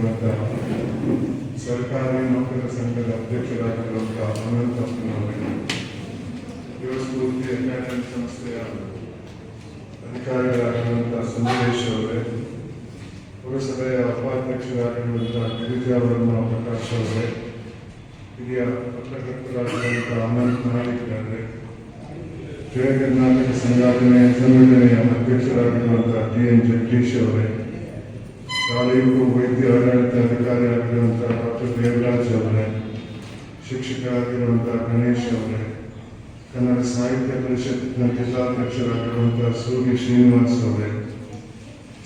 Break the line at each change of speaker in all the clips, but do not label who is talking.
ಮಾಡಿರುವಂತಹ ಸರ್ಕಾರಿ ನೌಕರರ ಸಂಘದ ಅಧ್ಯಕ್ಷರಾಗಿರುವಂತಹ ಅನಂತಪ್ಪನವರಿಗೆ, ಯುವಸ್ಫೂರ್ತಿ ಅಕಾಡೆಮಿ ಸಂಸ್ಥೆಯ ಅಧಿಕಾರಿಗಳಾಗಿರುವಂತಹ ಸುಂದರೇಶ್ ಅವರೇ, ಪುರಸಭೆಯ ಉಪಾಧ್ಯಕ್ಷರಾಗಿರುವಂತಹ ಗಿರಿಜಾವರ್ಮ ಪ್ರಕಾಶ್ ಅವರೇ, ಹಿರಿಯ ಪತ್ರಕರ್ತರಾಗಿರುವಂತಹ ಅನಂತ್ ನಾಳಿಕ್ ಅವರೇ, ಜಯ ಕರ್ನಾಟಕ ಸಂಘಟನೆಯ ಅಧ್ಯಕ್ಷರಾಗಿರುವಂತಹ ಟಿ.ಎನ್. ಜಗದೀಶ್ ಅವರೇ, ತಾಲೂಕು ವೈದ್ಯ ಆಡಳಿತಾಧಿಕಾರಿಯಾಗಿರುವಂತಹ ಡಾಕ್ಟರ್ ದೇವರಾಜ್ ಅವರೇ, ಶಿಕ್ಷಕರಾಗಿರುವಂತಹ ಗಣೇಶ್ ಅವರೇ, ಕನ್ನಡ ಸಾಹಿತ್ಯ ಪರಿಷತ್ನ ಜಿಲ್ಲಾಧ್ಯಕ್ಷರಾಗಿರುವಂತಹ ಸೂರಿ ಶ್ರೀನಿವಾಸ್ ಅವರೇ,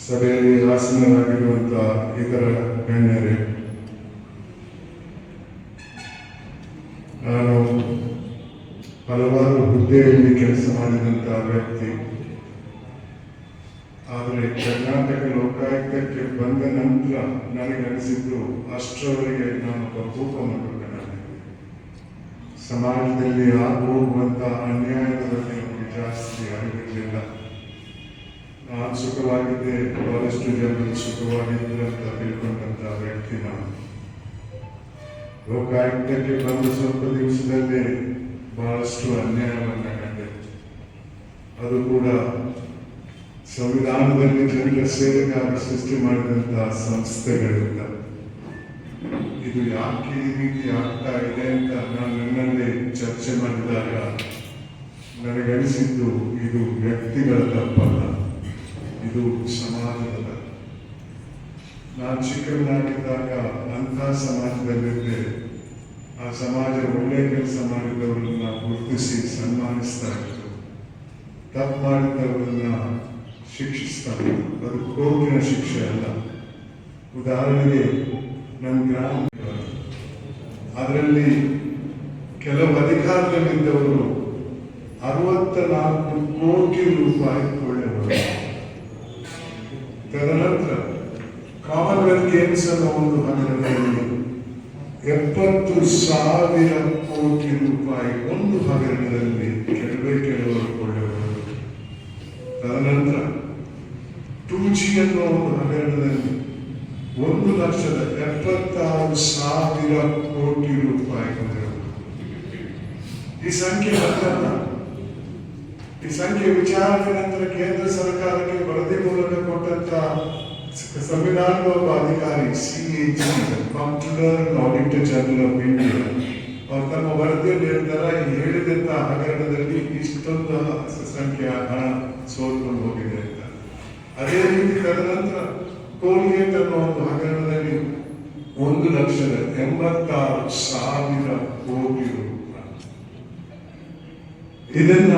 ಸಭೆಯಲ್ಲಿ ಆಸೀನರಾಗಿರುವಂತಹ ಇತರ ಗಣ್ಯರೇ, ನಾನು ಹಲವಾರು ಹುದ್ದೆಯಲ್ಲಿ ಕೆಲಸ ಮಾಡಿದಂತಹ ವ್ಯಕ್ತಿ. ಆದರೆ ಕರ್ನಾಟಕ ಲೋಕಾಯುಕ್ತಕ್ಕೆ ಬಂದ ನಂತರ ನನಗನಿಸಿದ್ದು ಅಷ್ಟರವರೆಗೆ ನಾನೊಬ್ಬ ಭೂಪ ಮಗುನಾಗಿದ್ದೆ. ಸಮಾಜದಲ್ಲಿ ಆಗುವಂತಹ ಅನ್ಯಾಯದ ಬಗ್ಗೆ ನಮಗೆ ಜಾಸ್ತಿ ಅರಿವಿರಲಿಲ್ಲ. ನಾನು ಸುಖವಾಗಿದ್ದೆ, ಬಹಳಷ್ಟು ಜನರು ಸುಖವಾಗಿದ್ದರು ಅಂತ ತಿಳ್ಕೊಂಡಂತಹ ವ್ಯಕ್ತಿ ನಾನು. ಲೋಕಾಯುಕ್ತಕ್ಕೆ ಬಂದ ಸ್ವಲ್ಪ ದಿವಸದಲ್ಲೇ ಬಹಳಷ್ಟು ಅನ್ಯಾಯವನ್ನು ಕಂಡೆ. ಅದು ಕೂಡ ಸಂವಿಧಾನದಲ್ಲಿ ಜನರ ಸೇವೆಗಾಗಿ ಸೃಷ್ಟಿ ಮಾಡಿದಂತಹ ಸಂಸ್ಥೆಗಳಿಂದ. ಇದು ಯಾಕೆ ಈ ರೀತಿ ಆಗ್ತಾ ಇದೆ ಅಂತ ನಾನು ನನ್ನಲ್ಲಿ ಚರ್ಚೆ ಮಾಡಿದಾಗ ನನಗನಿಸಿದ್ದು ಇದು ವ್ಯಕ್ತಿಗಳ ತಪ್ಪಲ್ಲ, ಇದು ಸಮಾಜದ ತಪ್ಪು. ನಾನು ಚಿಕ್ಕವನಾಗಿದ್ದಾಗ ಅಂಥ ಸಮಾಜದಲ್ಲಿದ್ದೆ. ಆ ಸಮಾಜ ಒಳ್ಳೆಯ ಕೆಲಸ ಮಾಡಿದವರನ್ನ ಗುರುತಿಸಿ ಸನ್ಮಾನಿಸ್ತಾ ಇತ್ತು, ತಪ್ಪು ಮಾಡಿದವರನ್ನ ಶಿಕ್ಷಿಸ್ತಾ ಇತ್ತು. ಅದು ಕೋರ್ಟಿನ ಶಿಕ್ಷೆ ಅಲ್ಲ. ಉದಾಹರಣೆಗೆ ನನ್ನ ಗ್ರಾಮ, ಅದರಲ್ಲಿ ಕೆಲವು ಅಧಿಕಾರದಲ್ಲಿದ್ದವರು 64 ಕೋಟಿ ರೂಪಾಯಿ ಕೊಳ್ಳೆವರು. ತದನಂತರ ಕಾಮನ್ವೆಲ್ತ್ ಗೇಮ್ಸ್ ಅನ್ನೋ ಒಂದು ಹಗರಣದಲ್ಲಿ 70,000 ಕೋಟಿ ರೂಪಾಯಿ ಒಂದು ಹಗರಣದಲ್ಲಿ ಕೆಲವರು ಕೊಳ್ಳೆವರು. ತದನಂತರ 2G ಅನ್ನೋ ಒಂದು ಹಗರಣದಲ್ಲಿ 1,76,000 ಕೋಟಿ ರೂಪಾಯಿ ಕೊಳ್ಳೆವರು. ಈ ಸಂಖ್ಯೆ ಹತ್ತಲ್ಲ. ಈ ಸಂಖ್ಯೆ ವಿಚಾರಣೆ ನಂತರ ಕೇಂದ್ರ ಸರ್ಕಾರಕ್ಕೆ ವರದಿ ಮೂಲಕ ಕೊಟ್ಟಂತ ಸಂವಿಧಾನದ ಒಬ್ಬ ಅಧಿಕಾರಿ CAG, comptroller auditor general of India, ಅವರು ತಮ್ಮ ವರದಿಯಲ್ಲಿ ಹೇಳ್ತಾರೆ, ಹೇಳಿದಂತ ಹಗರಣದಲ್ಲಿ ಇಷ್ಟೊಂದು ಸಂಖ್ಯೆಯ ಹಣ ಸೋಲ್ಕೊಂಡು ಹೋಗಿದೆ ಅಂತ. ಅದೇ ರೀತಿ ತದನಂತರ ಕೋಲ್ಗೇಟ್ ಅನ್ನೋ ಒಂದು ಹಗರಣದಲ್ಲಿ 1,86,000 ಕೋಟಿ ರೂಪಾಯಿ. ಇದನ್ನ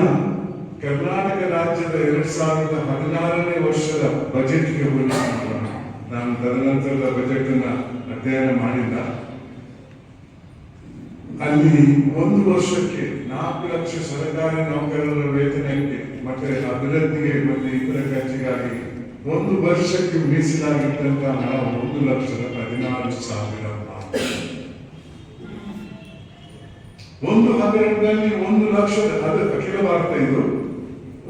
ಕರ್ನಾಟಕ ರಾಜ್ಯದ 2016ನೇ ವರ್ಷದ ಬಜೆಟ್ಗೆ ಹೋಲಿಸಿದ್ರು. ನಾನು ತದನಂತರದ ಬಜೆಟ್ ಅನ್ನ ಅಧ್ಯಯನ ಮಾಡಿಲ್ಲ. ಅಲ್ಲಿ ಒಂದು ವರ್ಷಕ್ಕೆ 4 ಲಕ್ಷ ಸರ್ಕಾರಿ ನೌಕರರ ವೇತನಕ್ಕೆ ಮತ್ತೆ ಅಭಿವೃದ್ಧಿಗೆ ಮತ್ತೆ ಇತರ ಖರ್ಚಿಗಾಗಿ ಒಂದು ವರ್ಷಕ್ಕೆ ಮೀಸಲಾಗಿದ್ದಂತಹ ಹಣ 1,14,000. ಒಂದು ಹಗರಣದಲ್ಲಿ 1 ಲಕ್ಷದ, ಅದು ಅಖಿಲ ಭಾರತ, ಇದು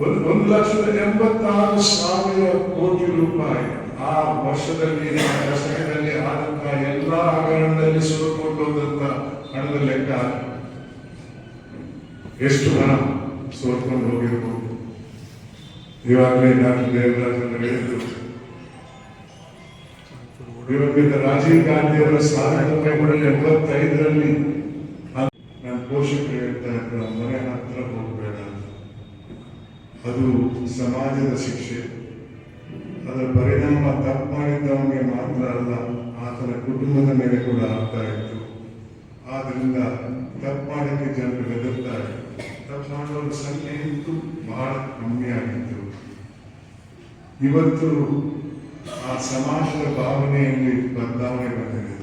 1,86,000 ಕೋಟಿ ರೂಪಾಯಿ ಆ ವರ್ಷದಲ್ಲಿ ದಶಕದಲ್ಲಿ ಆದಂತಹ ಎಲ್ಲಾ ಹಗರಣದಲ್ಲಿ ಸುರುಕೊಂಡು ಹೋದಂತ ಹಣದ ಲೆಕ್ಕ. ಎಷ್ಟು ಹಣ ಸೋರ್ಕೊಂಡು ಹೋಗಿರ್ಬೋದು. ಇವಾಗಲೇ ಡಾಕ್ಟರ್ ದೇವರಾಜ್ ಅವರು ಹೇಳಿದ್ರು, ದಿವಂಗತ ರಾಜೀವ್ ಗಾಂಧಿ ಅವರ 1985ರಲ್ಲಿ ನನ್ನ ಪೋಷಕರು ಹೇಳ್ತಾ ಇದ್ರು, ಮನೆ ಹತ್ರ ಹೋಗಬೇಡ. ಅದು ಸಮಾಜದ ಶಿಕ್ಷೆ. ಅದರ ಪರಿಣಾಮ ತಪ್ಪು ಮಾಡಿದ್ದವನಿಗೆ ಮಾತ್ರ ಅಲ್ಲ, ಆತನ ಕುಟುಂಬದ ಮೇಲೆ ಕೂಡ ಆಗ್ತಾ ಇತ್ತು. ಆದ್ರಿಂದ ತಪ್ಪು ಮಾಡಕ್ಕೆ ಜನರು ಹೆದರ್ತಾ ಇತ್ತು. ತಪ್ಪು ಮಾಡುವ ಸಂಖ್ಯೆ ಇತ್ತು ಬಹಳ ಕಮ್ಮಿ ಆಗಿತ್ತು. ಇವತ್ತು ಆ ಸಮಾಜದ ಭಾವನೆಯಲ್ಲಿ ಬದಲಾವಣೆ ಬಂದಿದೆ.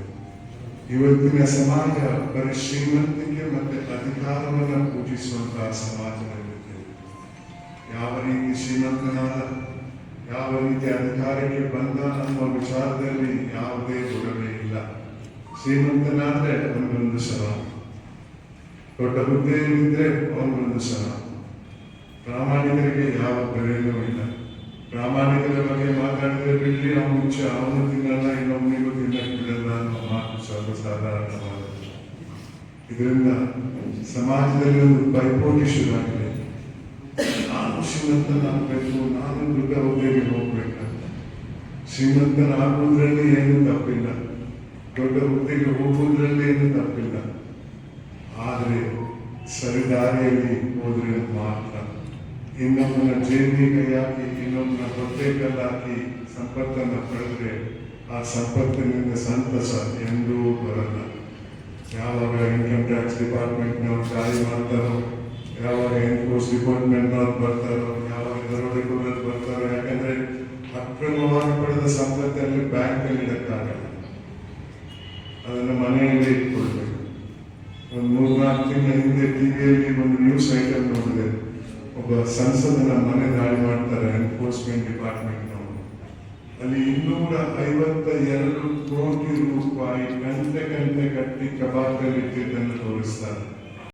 ಇವತ್ತಿನ ಸಮಾಜ ಬರೀ ಶ್ರೀಮಂತಿಕೆ ಮತ್ತೆ ಅಧಿಕಾರವನ್ನು ಪೂಜಿಸುವಂತಹ ಸಮಾಜದಲ್ಲಿದೆ. ಯಾವ ರೀತಿ ಶ್ರೀಮಂತನಾದ, ಯಾವ ರೀತಿ ಅಧಿಕಾರಕ್ಕೆ ಬಂದ ಅನ್ನುವ ವಿಚಾರದಲ್ಲಿ ಯಾವುದೇ ಗೊಡವೆ ಇಲ್ಲ. ಶ್ರೀಮಂತನಾದ್ರೆ ಅವನಿಗೊಂದು ಸಲ, ದೊಡ್ಡ ಹುದ್ದೆಯಲ್ಲಿದ್ದರೆ ಅವನಿಗೊಂದು ಸಲ. ಪ್ರಾಮಾಣಿಕರಿಗೆ ಯಾವ ಬೆಲೆಯೂ ಇಲ್ಲ. ಪ್ರಾಮಾಣಿಕರ ಬಗ್ಗೆ ಮಾತಾಡಿದ್ರೆ ಬಿಡ್ಲಿ, ಅವನು ತಿನ್ನಲ್ಲ, ಇನ್ನೊಬ್ಬನಿಗೂ ತಿನ್ನಕ್ಕೆ ಸಾಧಾರಣವಾದದ್ದು. ಇದರಿಂದ ಸಮಾಜದಲ್ಲಿ ಒಂದು ಪೈಪೋಟಿ ಶುರುವಾಗಿದೆ. ನಾನು ಶ್ರೀಮಂತನಾಗಬೇಕು, ನಾನು ದೊಡ್ಡ ಹುದ್ದೆಗೆ ಹೋಗ್ಬೇಕಂತ. ಶ್ರೀಮಂತನಾಗುವುದರಲ್ಲಿ ಏನು ತಪ್ಪಿಲ್ಲ, ದೊಡ್ಡ ಹುದ್ದೆಗೆ ಹೋಗುವುದರಲ್ಲಿ ಏನು ತಪ್ಪಿಲ್ಲ. ಆದರೆ ಸರಿದಾರಿಯಲ್ಲಿ ಹೋದ್ರೆ ಮಾತ್ರ. ಇನ್ನೊಬ್ಬನ ಜೇಬಿಗೆ ಕೈ ಹಾಕಿ, ಇನ್ನೊಬ್ಬನ ಹೊಟ್ಟೆ ಕಲ್ಲಾಕಿ ಸಂಪತ್ತನ್ನು ಪಡೆದ್ರೆ ಆ ಸಂಪತ್ತಿನಿಂದ ಸಂತಸ ಎಂದೂ ಬರಲ್ಲ. ಯಾವಾಗ ಇನ್ಕಮ್ ಟ್ಯಾಕ್ಸ್ ಡಿಪಾರ್ಟ್ಮೆಂಟ್ನವ್ರು ದಾಳಿ ಮಾಡ್ತಾರೋ, ಯಾವಾಗ ಎನ್ಫೋರ್ಸ್ ಡಿಪಾರ್ಟ್ಮೆಂಟ್ನವ್ರು ಬರ್ತಾರೋ, ಯಾವಾಗ ದರೋಡೆಕೋರರು ಬರ್ತಾರೋ, ಯಾಕಂದ್ರೆ ಅಕ್ರಮವಾಗಿ ಪಡೆದ ಸಂಪತ್ತಲ್ಲಿ ಬ್ಯಾಂಕಲ್ಲಿ ಇಡಕ್ಕಾಗಲ್ಲ, ಅದನ್ನು ಮನೆಯಲ್ಲಿ ಇಟ್ಕೊಳ್ಬೇಕು. ಒಂದು 3-4 ತಿಂಗಳ ಹಿಂದೆ ಟಿವಿಯಲ್ಲಿ ಒಂದು ನ್ಯೂಸ್ ಐಟಮ್ ನೋಡಿದೆ. ಒಬ್ಬ ಸಂಸದನ ಮನೆ ದಾಳಿ ಮಾಡ್ತಾರೆ ಎನ್ಫೋರ್ಸ್ಮೆಂಟ್ ಡಿಪಾರ್ಟ್ಮೆಂಟ್ನವರು. ಅಲ್ಲಿ 252 ಕೋಟಿ ರೂಪಾಯಿ ಗಂಟೆ ಕಟ್ಟಿ ಕಬಾಟಲ್ಲಿ ಇಟ್ಟಿದ್ದನ್ನು ತೋರಿಸ್ತಾರೆ.